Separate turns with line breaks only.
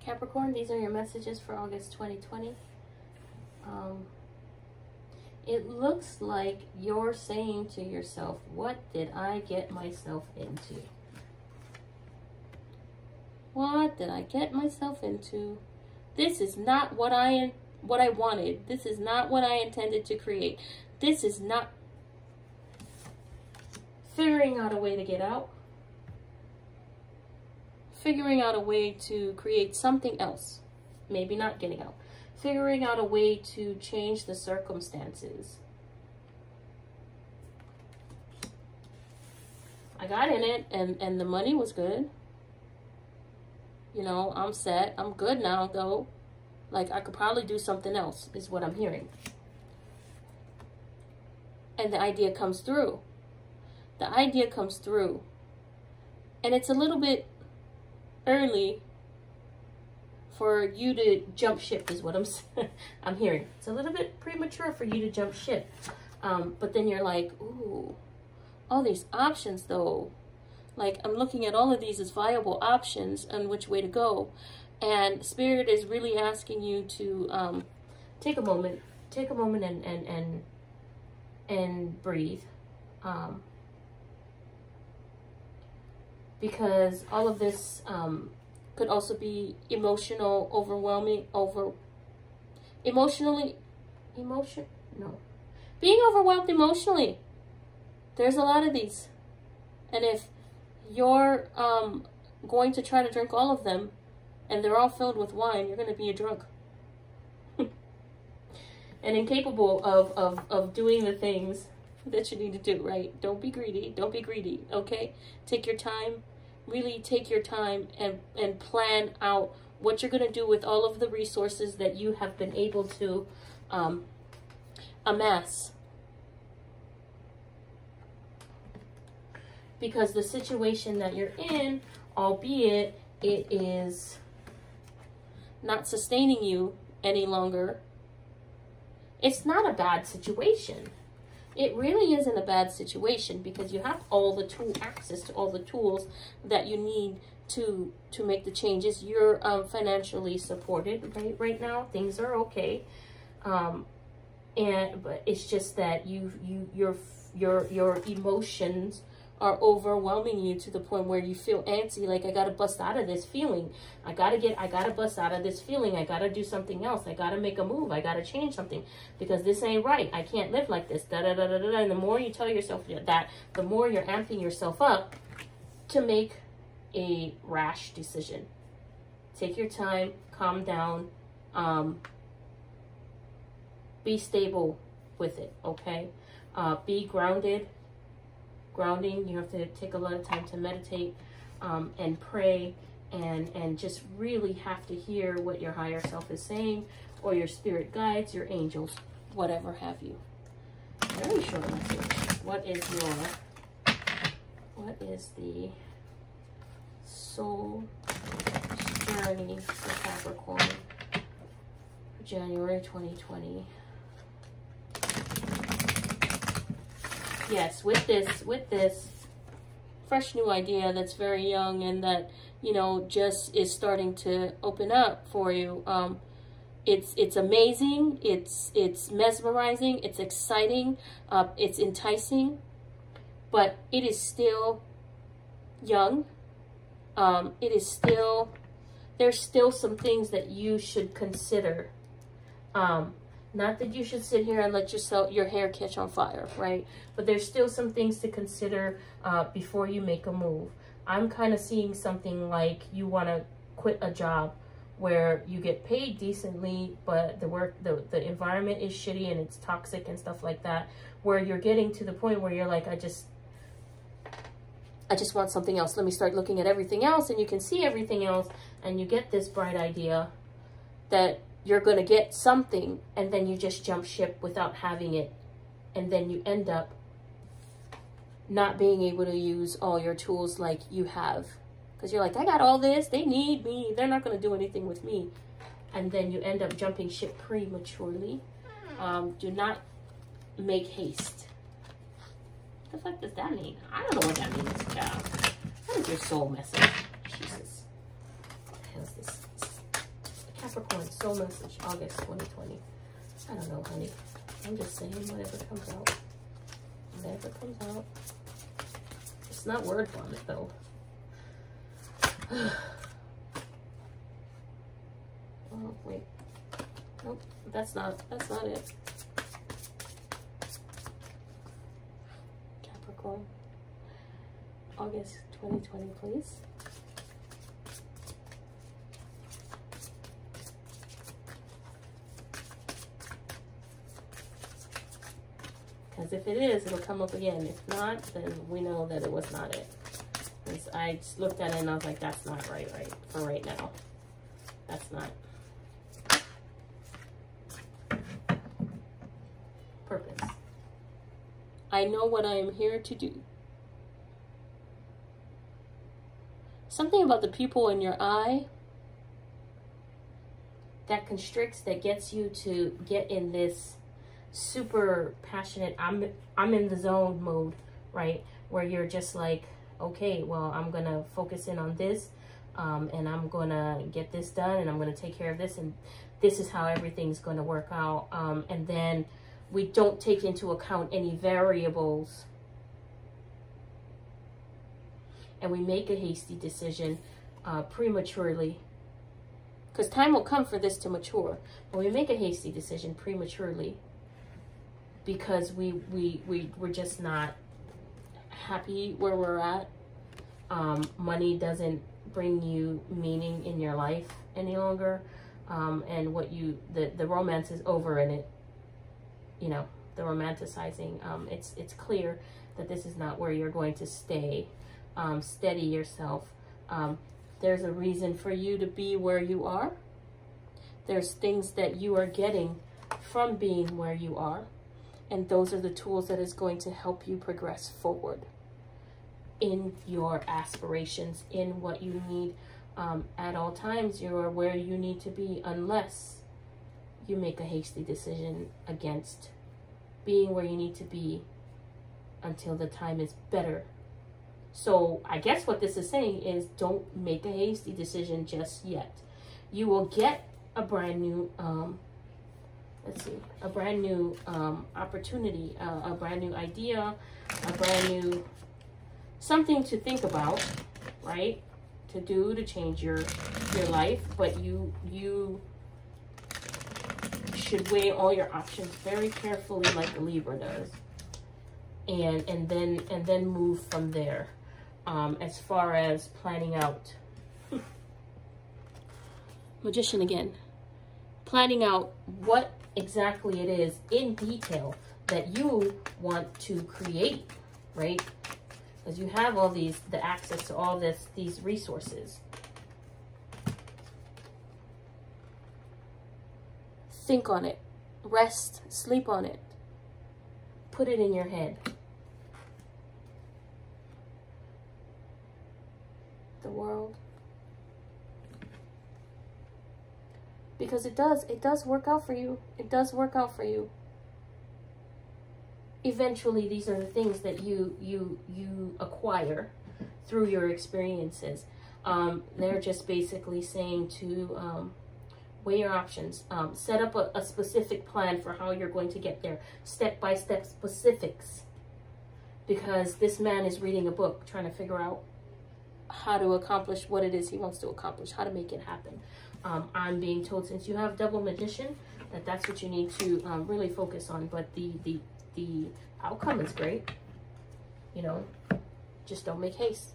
Capricorn, these are your messages for August 2020. It looks like you're saying to yourself, what did I get myself into? What did I get myself into? This is not what I wanted. This is not what I intended to create. This is not. Figuring out a way to get out. Figuring out a way to create something else. Maybe not getting out. Figuring out a way to change the circumstances. I got in it and the money was good. You know, I'm set. I'm good now, though. Like, I could probably do something else, is what I'm hearing. And the idea comes through. The idea comes through. And it's a little bit early for you to jump ship, is what I'm hearing. It's a little bit premature for you to jump ship. But then you're like, ooh, all these options, though. Like, I'm looking at all of these as viable options on which way to go. And Spirit is really asking you to take a moment and breathe. Because all of this could also be emotional, overwhelming, being overwhelmed emotionally. There's a lot of these. And if you're going to try to drink all of them, and they're all filled with wine, you're going to be a drunk. And incapable of doing the things that you need to do, right? Don't be greedy. Don't be greedy, okay? Take your time. Really take your time and plan out what you're going to do with all of the resources that you have been able to amass. Because the situation that you're in, albeit it is not sustaining you any longer, it's not a bad situation. It really isn't a bad situation because you have all the access to all the tools that you need to make the changes. You're financially supported right now. Things are okay, but it's just that your emotions are overwhelming you to the point where you feel antsy, like I gotta bust out of this feeling. I gotta bust out of this feeling. I gotta do something else. I gotta make a move. I gotta change something because this ain't right. I can't live like this. Da da da da da. And the more you tell yourself that, the more you're amping yourself up to make a rash decision. Take your time, calm down, be stable with it, okay? Be grounded. Grounding, you have to take a lot of time to meditate and pray and just really have to hear what your higher self is saying, or your spirit guides, your angels, whatever have you. Very short message. What is the soul journey for Capricorn for January 2020? Yes, with this fresh new idea that's very young and that, you know, just is starting to open up for you. It's amazing. It's mesmerizing. It's exciting. It's enticing, but it is still young. It is still, there's still some things that you should consider. Not that you should sit here and let your hair catch on fire, right? But there's still some things to consider before you make a move. I'm kind of seeing something like you want to quit a job where you get paid decently, but the environment is shitty and it's toxic and stuff like that, where you're getting to the point where you're like, I just want something else. Let me start looking at everything else, and you can see everything else, and you get this bright idea that you're going to get something, and then you just jump ship without having it. And then you end up not being able to use all your tools like you have. Because you're like, I got all this. They need me. They're not going to do anything with me. And then you end up jumping ship prematurely. Do not make haste. What the fuck does that mean? I don't know what that means, child. What is your soul message? Jesus. What the hell is this? Capricorn, soul message, August 2020. I don't know, honey. I'm just saying whatever comes out. Whatever comes out. It's not word vomit, though. Oh, wait. Nope, that's not it. Capricorn, August 2020, please. Because if it is, it'll come up again. If not, then we know that it was not it. Because I just looked at it and I was like, that's not right for right now. That's not. Purpose. I know what I am here to do. Something about the pupil in your eye that constricts, that gets you to get in this super passionate, I'm in the zone mode, right? Where you're just like, okay, well, I'm gonna focus in on this, and I'm gonna get this done, and I'm gonna take care of this, and this is how everything's gonna work out. And then we don't take into account any variables, and we make a hasty decision prematurely, because time will come for this to mature, but we make a hasty decision prematurely because we're just not happy where we're at. Money doesn't bring you meaning in your life any longer, and what the romance is over in it. You know, the romanticizing. It's clear that this is not where you're going to stay. Steady yourself. There's a reason for you to be where you are. There's things that you are getting from being where you are. And those are the tools that is going to help you progress forward in your aspirations, in what you need. At all times, you are where you need to be, unless you make a hasty decision against being where you need to be until the time is better. So I guess what this is saying is, don't make a hasty decision just yet. You will get a brand new, a brand new opportunity, a brand new idea, a brand new something to think about, right? To do, to change your life. But you should weigh all your options very carefully, like the Libra does, and then move from there. As far as planning out, Magician again, planning out what exactly it is in detail that you want to create, right? Because you have all the access to all these resources. Think on it, rest, sleep on it, put it in your head. The world, because it does work out for you. It does work out for you. Eventually, these are the things that you acquire through your experiences. They're just basically saying to weigh your options, set up a specific plan for how you're going to get there, step-by-step specifics, because this man is reading a book trying to figure out how to accomplish what it is he wants to accomplish, how to make it happen. I'm being told, since you have double Magician, that's what you need to really focus on. But the outcome is great. You know, just don't make haste.